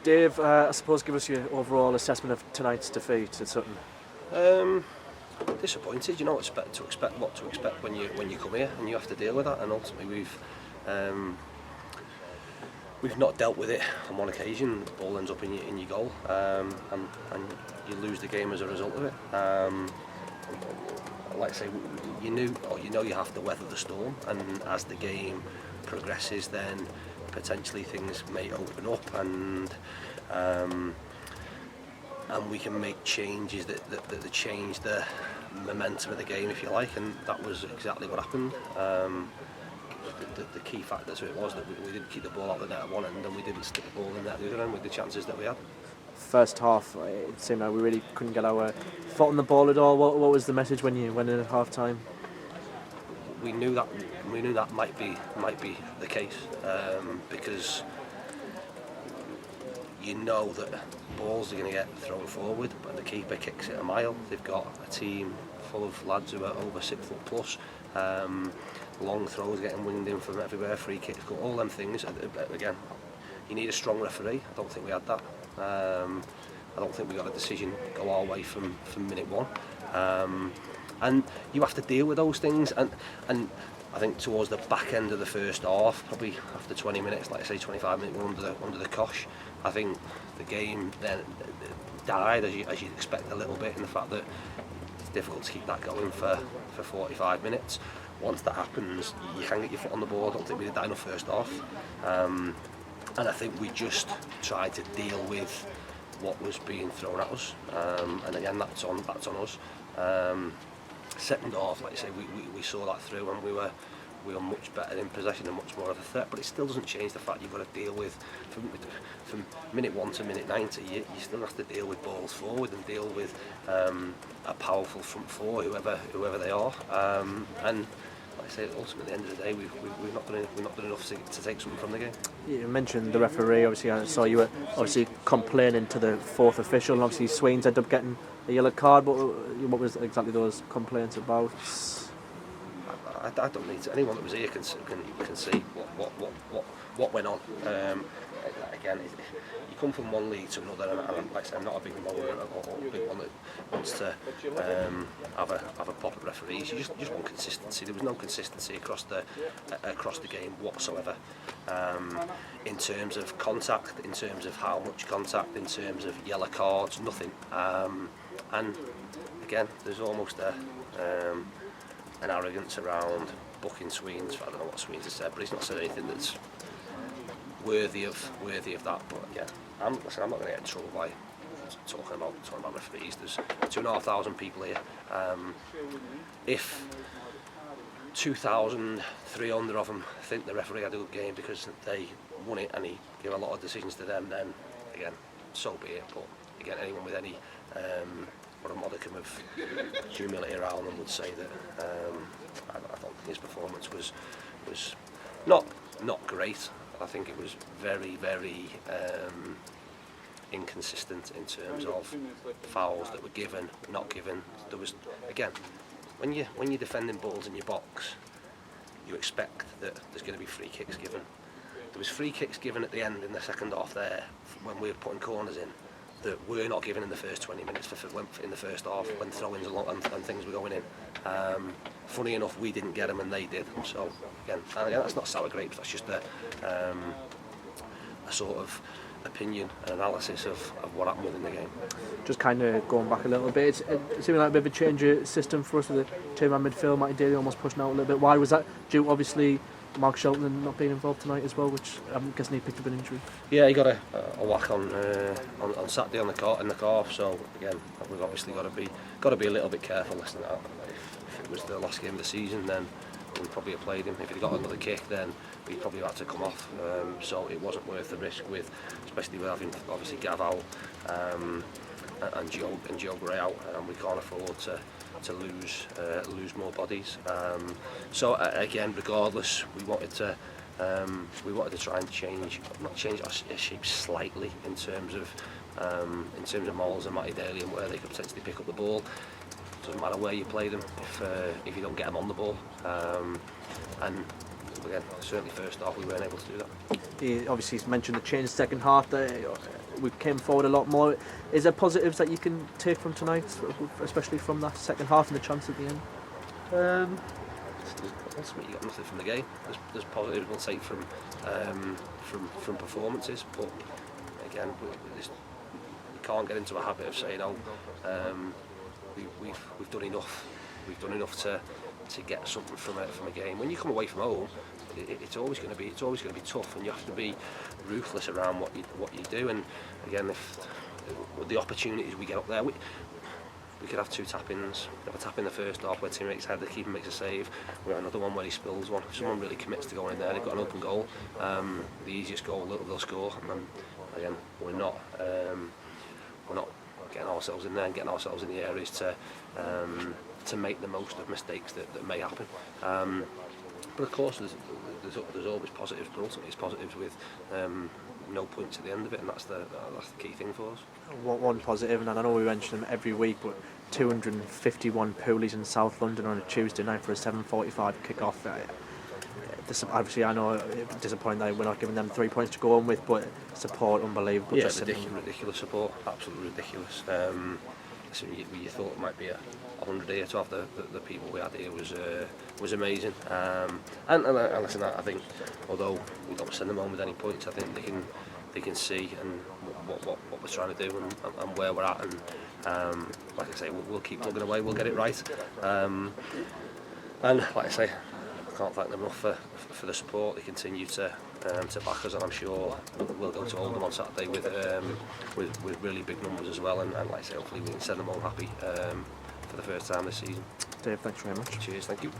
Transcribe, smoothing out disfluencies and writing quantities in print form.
Dave, I suppose give us your overall assessment of tonight's defeat at Sutton. Disappointed. You know what to expect when you come here, and you have to deal with that. And ultimately, we've not dealt with it on one occasion. The ball ends up in your goal, and you lose the game as a result of it. Like I say, you know you have to weather the storm, and as the game progresses, then potentially things may open up, and we can make changes that change the momentum of the game, if you like, and that was exactly what happened. The key factor to it was that we didn't keep the ball out the net at one end, and we didn't stick the ball in the net at the other end with the chances that we had. First half, it seemed like we really couldn't get our foot on the ball at all. What was the message when you went in at half time? We knew that might be the case, because you know that balls are going to get thrown forward, but the keeper kicks it a mile. They've got a team full of lads who are over 6 foot plus. Long throws getting winged in from everywhere, free kicks, all them things. Again, you need a strong referee. I don't think we had that. I don't think we got a decision go our way from minute one. And you have to deal with those things, and I think towards the back end of the first half, probably after 20 minutes, like I say 25 minutes, we're under the cosh. I think the game then died, as you'd expect a little bit, in the fact that it's difficult to keep that going for 45 minutes. Once that happens, you can get your foot on the ball. I don't think we did that in the first half, and I think we just tried to deal with what was being thrown at us, and again that's on us. Second half, like I say, we saw that through, and we were much better in possession and much more of a threat, but it still doesn't change the fact you've got to deal with, from minute 1 to minute 90, you still have to deal with balls forward and deal with a powerful front four, whoever they are, and like I say, ultimately at the end of the day, we've not done enough to take something from the game. You mentioned the referee. Obviously, I saw you were complaining to the fourth official, and obviously Swains ended up getting a yellow card. But what was exactly those complaints about? I don't need to. Anyone that was here can see what went on. Again, you come from one league to another, and like I say, I'm not a big mower or a big one that wants to have a pop at referees. You just want consistency. There was no consistency across the game whatsoever, in terms of contact, in terms of how much contact, in terms of yellow cards, nothing. And again, there's almost an arrogance around booking Sweens. I don't know what Sweens has said, but he's not said anything that's worthy of that. But again, I'm not going to get in trouble by talking about referees. There's 2,500 people here. If 2,300 of them think the referee had a good game because they won it and he gave a lot of decisions to them, then again, so be it. But again, anyone with any a modicum of humility around them would say that I don't think his performance was not great. I think it was very, very inconsistent in terms of fouls that were given, not given. There was, again, when you're defending balls in your box, you expect that there's going to be free kicks given. There was free kicks given at the end in the second half there when we were putting corners in, that were not given in the first 20 minutes in the first half when throw-ins and things were going in. Funny enough, we didn't get them and they did. So again, that's not sour grapes. That's just a sort of opinion and analysis of what happened within the game. Just kind of going back a little bit, it seemed like a bit of a change of system for us with the two-man midfield. Matty Daly almost pushing out a little bit. Why was that? Due obviously Mark Shelton not being involved tonight as well, which I'm guessing he picked up an injury. Yeah, he got a whack on Saturday in the calf. So again, we've obviously got to be a little bit careful listening to that. If it was the last game of the season, then we'd probably have played him. If he'd got another kick, then he'd probably had to come off. So it wasn't worth the risk, especially with having obviously Gav out and Joe Gray out, and we can't afford to lose more bodies. So again, regardless, we wanted to try and change our shape slightly in terms of Moles and Matty Daly and where they could potentially pick up the ball. Doesn't matter where you play them if you don't get them on the ball. And again, certainly first half we weren't able to do that. He obviously mentioned the change second half there. we came forward a lot more. Is there positives that you can take from tonight, especially from that second half and the chance at the end? Ultimately, you got nothing from the game. There's positives we'll take from performances, but again, we can't get into a habit of saying, "Oh, we've done enough. We've done enough to get something from a game." When you come away from home, it's always going to be tough, and you have to be ruthless around what you do. And again, if the opportunities we get up there, we could have 2 tap-ins. We have a tap in the first half where teammates had the keeper makes a save. We have another one where he spills one. If someone really commits to going in there, they've got an open goal. The easiest goal they'll score. And again, we're not getting ourselves in there and getting ourselves in the areas to make the most of mistakes that may happen. But of course, there's always positives, but ultimately it's positives with no points at the end of it, and that's the key thing for us. One positive, and I know we mention them every week, but 251 poolies in South London on a Tuesday night for a 7:45 kick-off. Obviously, I know it's disappointing that we're not giving them 3 points to go on with, but support unbelievable. Yeah, ridiculous support, absolutely ridiculous. So you thought it might be 100 here. To have the people we had here was amazing. And listen, I think although we don't send them home with any points, I think they can see and what we're trying to do and where we're at. And like I say, we'll keep plugging away. We'll get it right. And like I say, I can't thank them enough for the support. They continue to back us, and I'm sure we'll go to Oldham on Saturday with really big numbers as well. And like I say, hopefully we can send them all happy for the first time this season. Dave, thanks very much. Cheers, thank you.